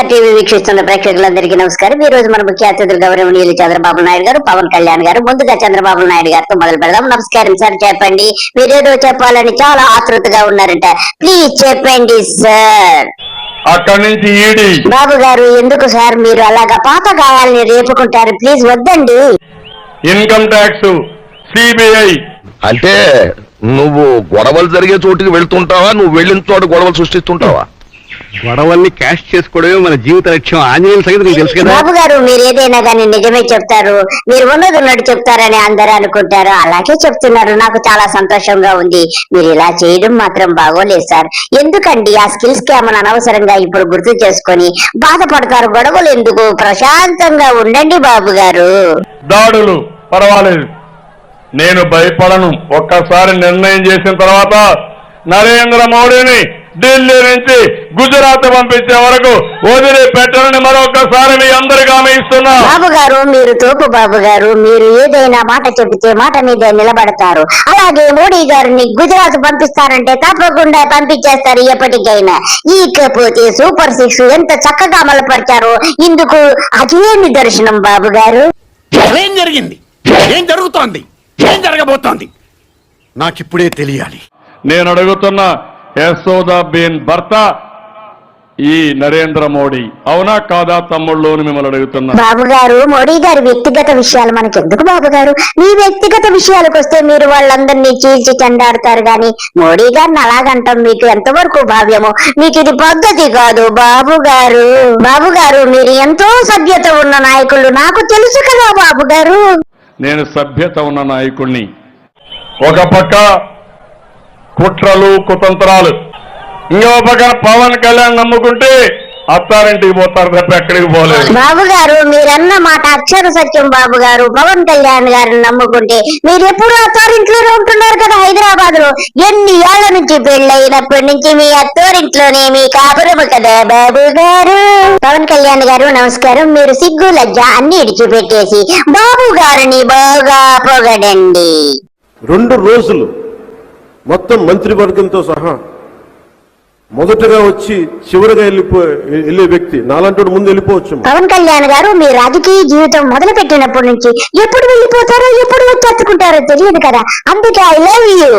TV వీక్షిస్తున్న ప్రేక్షకులందరికీ నమస్కారం. ఈ రోజు మన ముఖ్య అతిథులు గౌరవనీయులు చంద్రబాబు నాయుడు గారు, పవన్ కళ్యాణ్ గారు. ముందుగా చంద్రబాబు నాయుడు గారితో మొదలు పెడదాం. నమస్కారం సార్, చెప్పండి. మీరేదో చెప్పాలని చాలా ఆతృతగా ఉన్నారంట, ప్లీజ్ చెప్పండి సార్. అక్కడి నుంచి ఈడీ. బాబు గారు, ఎందుకు సార్ మీరు అలాగా పాత గాయాలని రేపుకుంటారు? ప్లీజ్ వద్దండి. Income tax, CBI. అంటే నువ్వు గొడవలు జరిగే చోటుకి వెళ్తుంటావా, నువ్వు వెళ్ళిన చోట గొడవలు సృష్టిస్తుంటావా? గొడవల్ని క్యాష్ చేసుకోవడమే మన జీవిత లక్ష్యం. ఆంజనేయుల సంగతి నీకు తెలుసు కదా. బాబు గారు, మీరు ఏదైనా కానీ నిజమే చెప్తారు, మీరు ఉన్నది ఉన్నట్టు చెప్తారని అందరూ అనుకుంటారు. అలాగే చెప్తున్నారు, నాకు చాలా సంతోషంగా ఉంది. మీరు ఇలా చేయడం మాత్రం బాగోలేదు సార్. ఎందుకండి ఆ స్కిల్స్ ఏమైనా అనవసరంగా ఇప్పుడు గుర్తు చేసుకొని బాధపడతారు? గొడవలు ఎందుకు? ప్రశాంతంగా ఉండండి బాబు గారు. దాడులు పర్వాలేదు, నేను భయపడను. ఒక్కసారి నిర్ణయం చేసిన తర్వాత నరేంద్ర మోడీని ఢిల్లీ నుంచి గుజరాత్ పంపించే వరకు వదిలిపెట్టనని మరొకసారి మీ అందరికీ హామీ ఇస్తున్నా. బాబు గారు, మీరు తోపు బాబు గారు. మీరు ఏదైనా మాట చెబితే మాట మీద నిలబడతారు. అలాగే మోడీ గారిని గుజరాత్ పంపిస్తారంటే తప్పకుండా పంపించేస్తారు ఎప్పటికైనా. ఇకపోతే సూపర్ 6 ఎంత చక్కగా అమలుపరిచారో ఇందుకు అదే నిదర్శనం బాబు గారు. ఏం జరిగింది, ఏం జరుగుతోంది, ఏం జరగబోతోంది నాకిప్పుడే తెలియాలి. నేను అడుగుతున్న యశోదాబేన్ భర్త ఈ నరేంద్ర మోడీ, అవునా కాదా తమ్ముళ్ళు అని మిమ్మల్ని అడుగుతున్నా. బాబు గారు, మోడీ గారి వ్యక్తిగత విషయాలు మనకెందుకు బాబు గారు? మీ వ్యక్తిగత విషయాలకు వస్తే మీరు వాళ్ళందరినీ చీల్చి చెండాడతారు గాని మోడీ గారిని అలాగంటాం మీకు ఎంతవరకు భావ్యమో. మీకు ఇది పద్ధతి కాదు బాబు గారు. బాబు గారు, మీరు ఎంతో సభ్యత ఉన్న నాయకులు నాకు తెలుసు కదా బాబు గారు. నేను సభ్యత ఉన్న నాయకుణ్ణి. ఒక పక్క కుట్రలు కుతంత్రాలు, ఇంకో పక్కన పవన్ కళ్యాణ్ నమ్ముకుంటే అత్తారింటికి పోతారు తప్ప ఎక్కడికి పోలేదు. బాబు గారు, మీరన్న మాట అక్షర సత్యం బాబు గారు. పవన్ కళ్యాణ్ గారిని నమ్ముకుంటే మీరు ఎప్పుడు అత్తారింట్లోనే ఉంటున్నారు కదా హైదరాబాద్ లో. ఎన్ని ఏళ్ల నుంచి పెళ్ళైనప్పటి నుంచి మీ అత్తారింట్లోనే మీ కాపురము కదా బాబు గారు. పవన్ కళ్యాణ్ గారు నమస్కారం. మీరు సిగ్గు లజ్జ అన్ని ఇడిచిపెట్టేసి బాబు గారిని బాగా పొగడండి. 2 రోజులు మొత్తం మంత్రివర్గంతో సహా మొదటగా వచ్చి చివరిగా వెళ్ళే వ్యక్తి నాలంటోడు ముందు వెళ్ళిపోవచ్చు. పవన్ కళ్యాణ్ గారు, మీ రాజకీయ జీవితం మొదలు పెట్టినప్పటి నుంచి ఎప్పుడు వెళ్ళిపోతారో ఎప్పుడు వచ్చేట్టుకుంటారో తెలియదు కదా, అందుకే ఐ లవ్ యూ.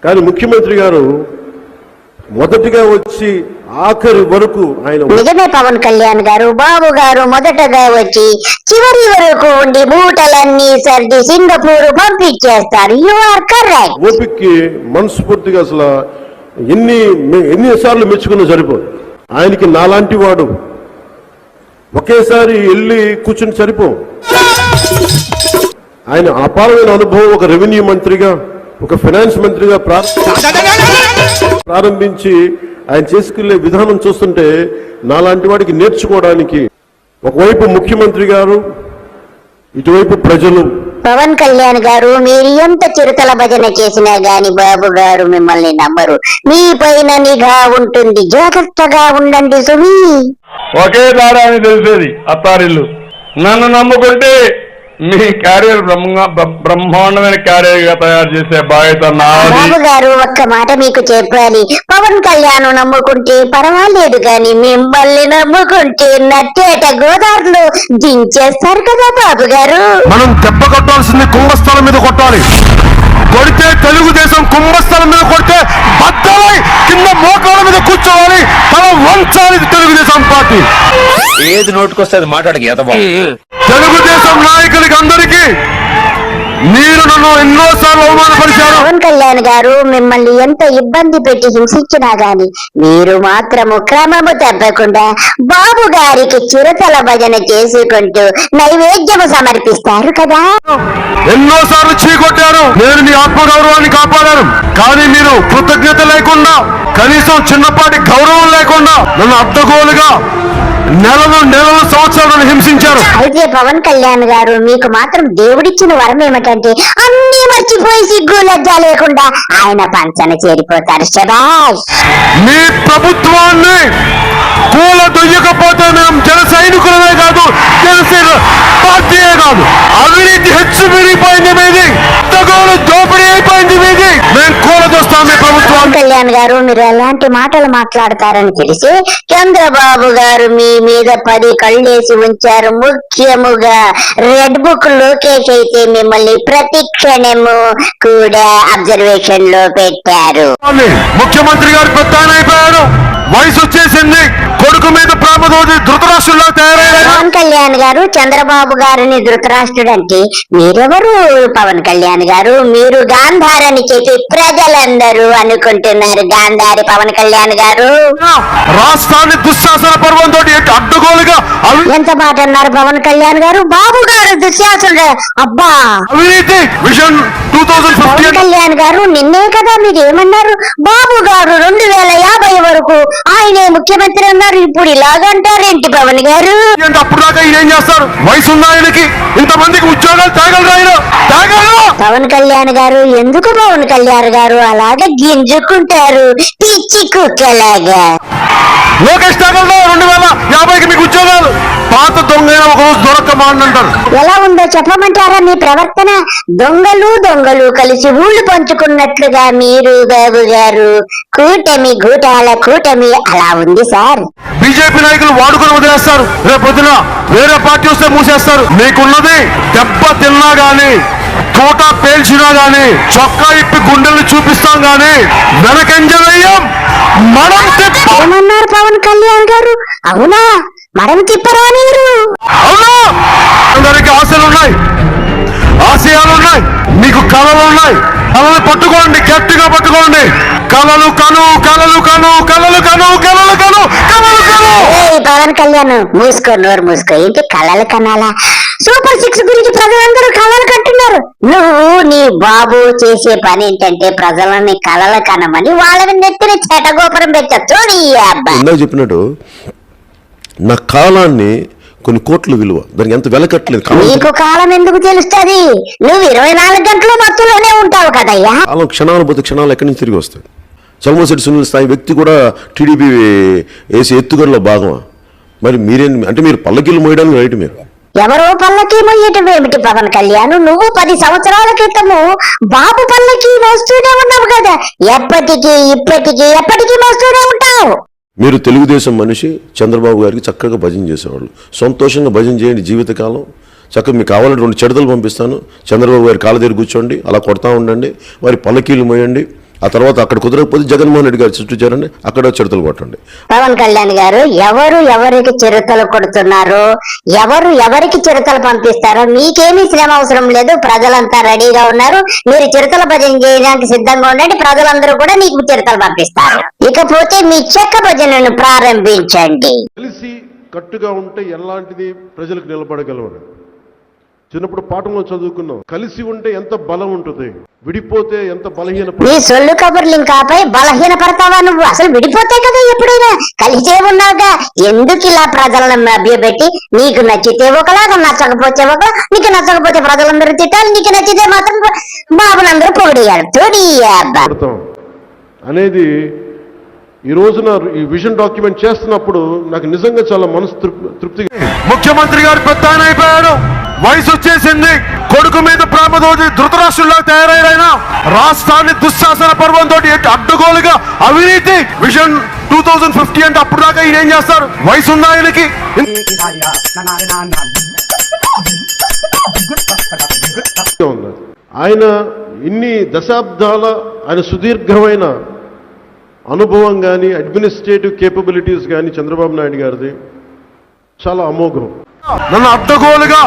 కానీ ముఖ్యమంత్రి గారు మొదటిగా వచ్చి ఆఖరి వరకు ఆయన. నిజమే పవన్ కళ్యాణ్ గారు. బాబు గారు మొదటగా వచ్చి చివరి వరకు ఉండి మూటలన్నీ సర్ది సింగపూర్ పంపించేస్తారు. You are correct. ఓపిక్కి మనస్ఫూర్తిగా అసలు ఎన్నిసార్లు మెచ్చుకున్నా సరిపోదు. ఆయనకి నాలాంటి వాడు ఒకేసారి వెళ్ళి కూర్చుని సరిపో. ఆయన అపారమైన అనుభవం, ఒక రెవెన్యూ మంత్రిగా, ఒక ఫైనాన్స్ మంత్రిగా ప్రారంభించి ఆయన చేసుకెళ్లే విధానం చూస్తుంటే నాలాంటి వాడికి నేర్చుకోవడానికి ఒకవైపు ముఖ్యమంత్రి గారు, ఇటువైపు ప్రజలు. పవన్ కళ్యాణ్ గారు, మీరు ఎంత చిరుతల భజన చేసినా గాని బాబు గారు మిమ్మల్ని నమ్మరు. మీ పైన నిఘా ఉంటుంది, జాగ్రత్తగా ఉండండి సుమి. ఒకే దారా అని తెలిసేది అత్తారిల్లు. నన్ను నమ్ముకుంటే మీ క్యారియర్ బ్రహ్మాండమైన క్యారియర్ గా తయారు చేసే బాధ్యత నాది. బాబు గారు, ఒక్క మాట మీకు చెప్పాలి. పవన్ కళ్యాణ్ నమ్ముకుంటే పర్వాలేదు కానీ మిమ్మల్ని నమ్ముకుంటే నట్టేట గోదావరిలో దించేస్తారు కదా బాబు గారు. మనం దెబ్బ కొట్టాల్సింది కుంభస్థలం మీద కొట్టాలి. కొడితే తెలుగుదేశం కుంభస్థలం మీద కొడితే బద్దలై కింద మోకాల మీద కూర్చోవాలి, తల వంచాలి తెలుగుదేశం పార్టీ. ఏది నోటుకొస్తే అది మాట్లాడక తెలుగుదేశం నాయకులకి అందరికీ మీరు నన్ను ఎన్నోసార్లు అవమానపరిచారు. పవన్ కళ్యాణ్ గారు, మిమ్మల్ని ఎంత ఇబ్బంది పెట్టి హింసించినా గాని మీరు మాత్రము క్రమము తప్పకుండా బాబు గారికి చిరుతల భజన చేసుకుంటూ నైవేద్యము సమర్పిస్తారు కదా. ఎన్నోసార్లు చీకొట్టారు, నేను మీ ఆత్మగౌరవాన్ని కాపాడాను. కానీ మీరు కృతజ్ఞత లేకుండా, కనీసం చిన్నపాటి గౌరవం లేకుండా నన్ను అడ్డగోలుగా నెలలు సంవత్సరాలను హింసించారు. అయితే పవన్ కళ్యాణ్ గారు, మీకు మాత్రం దేవుడిచ్చిన వరం ఏమిటంటే అన్ని మర్చిపోయి సిగ్గు లజ్జ లేకుండా ఆయన పంచన చేరిపోతారు. శభాష్. మీ ప్రభుత్వాన్ని కూల దొయ్యకపోతే మేము జన సైనికులమే కాదు, జనసేన పార్టీయే కాదు. అవినీతి హెచ్చు విరిగిపోయింది మీది, తగోలు దోపిడీ అయిపోయింది మీది. మేము కూల దోస్తాం మీ ప్రభుత్వం. కళ్యాణ్ గారు, మీరు ఎలాంటి మాటలు మాట్లాడతారని తెలిసి చంద్రబాబు గారు మీ మీద 10 కళ్ళేసి ఉంచారు. ముఖ్యముగా రెడ్ బుక్ లోకేష్ అయితే మిమ్మల్ని ప్రతి క్షణము కూడా అబ్జర్వేషన్ లో పెట్టారు. ముఖ్యమంత్రి గారు పెద్ద ఆయన అయిపోయారు, వయసు వచ్చేసింది, కొడుకు మీద ప్రేమ తోటి ధృతరాష్ట్రంలో తయారయ్యారు. పవన్ కళ్యాణ్ గారు చంద్రబాబు గారిని ధృతరాష్ట్రుడు అంటే మీరెవరు? పవన్ కళ్యాణ్ గారు, మీరు గాంధారని చెప్పి ప్రజలందరూ అనుకుంటున్నారు. గాంధారి పవన్ కళ్యాణ్ గారు రాష్ట్రాన్ని దుశ్శాసన పర్వం తోటి అడ్డగోలుగా ఎంత మాట అన్నారు పవన్ కళ్యాణ్ గారు? బాబు గారు దుశ్శాసనుడు. అబ్బా, అవినీతి విజన్ పవన్ 2050 కళ్యాణ్ గారు నిన్నే కదా మీరు ఏమన్నారు? బాబు గారు 2050 వరకు ఆయనే ముఖ్యమంత్రి అన్నారు. ఇప్పుడు ఇలాగంటారేంటి పవన్ గారు? అప్పుడు దాకా ఈయన ఏం చేస్తారు? వయసు ఉన్న ఆయనకి ఇంతమందికి ఉద్యోగాలు తాగలరు ఆయన తాగలరు. పవన్ కళ్యాణ్ గారు ఎందుకు పవన్ కళ్యాణ్ గారు అలాగే గింజుకుంటారు పిచ్చి కుక్కలాగా? లోకేష్ తాగలరు. 2050కి మీకు ఉద్యోగాలు. పాత దొంగ ఒక రోజు దొరకమాంటారు. ఎలా ఉందో చెప్పమంటారా మీ ప్రవర్తన? దొంగలు దొంగలు కలిసి ఊళ్ళు పంచుకున్నట్లుగా మీరు బాబు గారు కూటమి గూటాల కూటమి అలా ఉంది సార్. బీజేపీ నాయకులు వాడుకొని వదిలేస్తారు, రేపు పొద్దున వేరే పార్టీ వస్తే మూసేస్తారు. మీకున్నది దెబ్బ తిన్నా గాని, తోట పేల్చినా గాని, చొక్కా ఇప్పి గుండెల్ని చూపిస్తాం గాని వెనకంజవేయం మనం ఏమన్నారు పవన్ కళ్యాణ్ గారు? అవునా, మడం తిప్పరా మీరు? అవునా? అందరికి ఆశలు ఉన్నాయి, ఆశయాలు ఉన్నాయి, మీకు కళలు ఉన్నాయి. కళలు పట్టుకోండి, గట్టిగా పట్టుకోండి. కళలు కను కళలు కను కళలు కను కళలు కను కళలు కను. పవన్ కళ్యాణ్ మూసుకో, నోరు మూసుకో. ఏంటి కళలు కనాలా? సూపర్ 6 గురించి ప్రజలందరూ కళలు కంటున్నారు. నువ్వు నీ బాబు చేసే పని ఏంటంటే ప్రజలని కళలు కనమని వాళ్ళని నెత్తిన చెటగోపురం పెట్టచ్చు. ఇందాక చెప్పినట్టు నా కాలాన్ని కొన్ని కోట్ల విలువ, దానికి ఎంత వెల కట్టలేదు. నీకు కాలం ఎందుకు తెలుస్తుంది? నువ్వు 24 గంటలు మత్తులోనే ఉంటావు కదయ్యా. కాలం క్షణాలు పోతే క్షణాలు ఎక్కడి నుంచి తిరిగి వస్తాయి. చల్మశెట్టి సునీల్ స్థాయి వ్యక్తి కూడా టీడీపీ వేసే ఎత్తుగడలో భాగమా? మరి మీరేం అంటే మీరు పల్లకీలు మోయడానికి రైట్. మీరు ఎవరో పల్లకి మొయ్యటం ఏమిటి పవన్ కళ్యాణ్? నువ్వు 10 సంవత్సరాల క్రితము బాబు పల్లకి మోస్తూనే ఉన్నావు కదా. ఎప్పటికీ ఇప్పటికీ ఎప్పటికీ మోస్తూనే ఉంటావు. మీరు తెలుగుదేశం మనిషి, చంద్రబాబు గారికి చక్కగా భజన చేసేవాళ్ళు. సంతోషంగా భజన చేయండి జీవితకాలం. చక్కగా మీకు కావాలంటే 2 చెడతలు పంపిస్తాను, చంద్రబాబు గారి కాళ్ళ దగ్గర కూర్చోండి, అలా కొడతా ఉండండి, వారి పల్లకీలు మోయండి. ఆ తర్వాత అక్కడ కుదరకపోతే జగన్మోహన్ రెడ్డి గారి చుట్టూ చేరండి, అక్కడ చిరుతలు కొట్టండి. పవన్ కళ్యాణ్ గారు, ఎవరు ఎవరికి చిరుతలు కొడుతున్నారో, ఎవరు ఎవరికి చిరుతలు పంపిస్తారో మీకేమీ శ్రమ అవసరం లేదు. ప్రజలంతా రెడీగా ఉన్నారు. మీరు చిరుతల భజన చేయడానికి సిద్ధంగా ఉండండి. ప్రజలందరూ కూడా మీకు చిరుతలు పంపిస్తారు. ఇకపోతే మీ చెక్క భజనను ప్రారంభించండి. కలిసి కట్టుగా ఉంటే ఎలాంటిది ప్రజలకు నిలబడగలవని చిన్నప్పుడు పాఠంలో చదువుకున్నాం. కలిసి ఉంటే ఎంత బలం ఉంటుంది, విడిపోతే ఎంత బలహీన. నీ సొల్లు కబుర్లు ఇంకాపై బలహీన పడతావా? నువ్వు అసలు విడిపోతే కదా ఎప్పుడైనా కలిసే ఉన్నావుగా. ఎందుకు ఇలా ప్రజలను మభ్యపెట్టి నీకు నచ్చితే ఒకలాగా, నచ్చకపోతే ఒకలా, నీకు నచ్చకపోతే ప్రజలందరూ తిట్టాలి, నీకు నచ్చితే మాత్రం బాబులందరూ పొగిడియాలి. అనేది ఈ రోజున ఈ విజన్ డాక్యుమెంట్ చేస్తున్నప్పుడు నాకు నిజంగా చాలా మనసు తృప్తిగా. ముఖ్యమంత్రి గారు పెద్ద ఆయన అయిపోయారు, వయసు వచ్చేసింది, కొడుకు మీద ప్రేమ తోటి ధృతరాష్ట్రంలో తయారయ్యారు. రాష్ట్రాన్ని దుశ్శాసన పర్వం తోటి అడ్డగోలుగా అవినీతి విజన్ 2050 అంటే అప్పుడు దాకా ఈయన ఏం చేస్తారు? వయసు ఉన్న ఆయనకి ఆయన ఇన్ని దశాబ్దాల ఆయన సుదీర్ఘమైన అనుభవం కానీ, అడ్మినిస్ట్రేటివ్ కేపబిలిటీస్ కానీ చంద్రబాబు నాయుడు గారిది చాలా అమోఘం. నన్ను అడ్డగోలుగా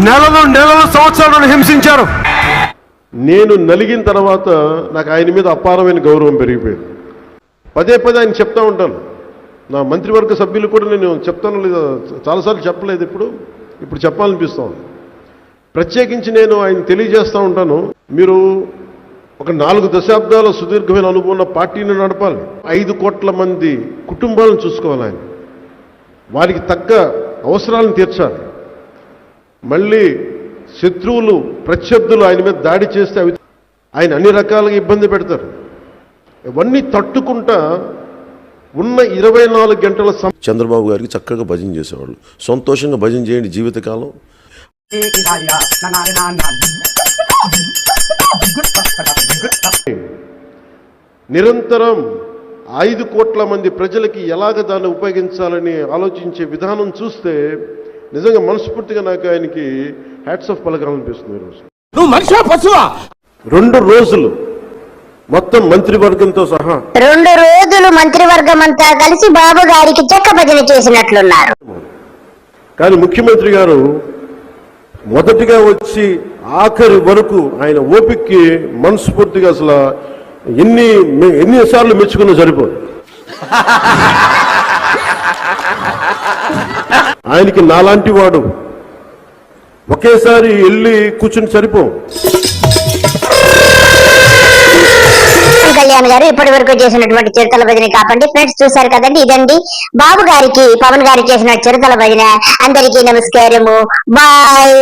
నెలలు సంవత్సరాలను హింసించారు. నేను నలిగిన తర్వాత నాకు ఆయన మీద అపారమైన గౌరవం పెరిగిపోయింది. పదే ఆయన చెప్తా ఉంటాను. నా మంత్రివర్గ సభ్యులు కూడా నేను చెప్తాను, లేదా చాలాసార్లు చెప్పలేదు, ఇప్పుడు చెప్పాలనిపిస్తాను. ప్రత్యేకించి నేను ఆయన తెలియజేస్తూ ఉంటాను, మీరు ఒక 4 దశాబ్దాల సుదీర్ఘమైన అనుభవం ఉన్న పార్టీని నడపాలి. 5 కోట్ల మంది కుటుంబాలను చూసుకోవాలి. ఆయన వారికి తగ్గ అవసరాలను తీర్చాలి. మళ్ళీ శత్రువులు, ప్రత్యర్థులు ఆయన మీద దాడి చేస్తే ఆయన అన్ని రకాలుగా ఇబ్బంది పెడతారు. ఇవన్నీ తట్టుకుంటా ఉన్న 24 గంటల చంద్రబాబు గారికి చక్కగా భజన చేసేవాళ్ళు. సంతోషంగా భజన చేయండి జీవితకాలం. నిరంతరం 5 కోట్ల మంది ప్రజలకి ఎలాగ దాన్ని ఉపయోగించాలని ఆలోచించే విధానం చూస్తే నిజంగా మనస్ఫూర్తిగా నాకు ఆయనకి హ్యాట్స్ ఆఫ్ పలకాలనిపిస్తుంది. ఈరోజు నువ్వు మనిషివా పశువా? 2 రోజులు మొత్తం మంత్రివర్గంతో సహా 2 రోజులు మంత్రివర్గం అంతా కలిసి బాబు గారికి చెక్క భజన చేసినట్లున్నారు. కానీ ముఖ్యమంత్రి గారు మొదటిగా వచ్చి ఆఖరి వరకు ఆయన ఓపికకి మనస్ఫూర్తిగా అసలు ఎన్నిసార్లు మెచ్చుకున్నా సరిపోదు. ఆయనకి నాలాంటి వాడు ఒకేసారి వెళ్ళి కూర్చుని సరిపో. కళ్యాణ్ గారు ఇప్పటి వరకు చేసినటువంటి చిరుతల భజన కాపండి. ఫ్రెండ్స్ చూశారు కదండి, ఇదండి బాబు గారికి పవన్ గారు చేసిన చిరుతల భజన. అందరికీ నమస్కారము, బాయ్.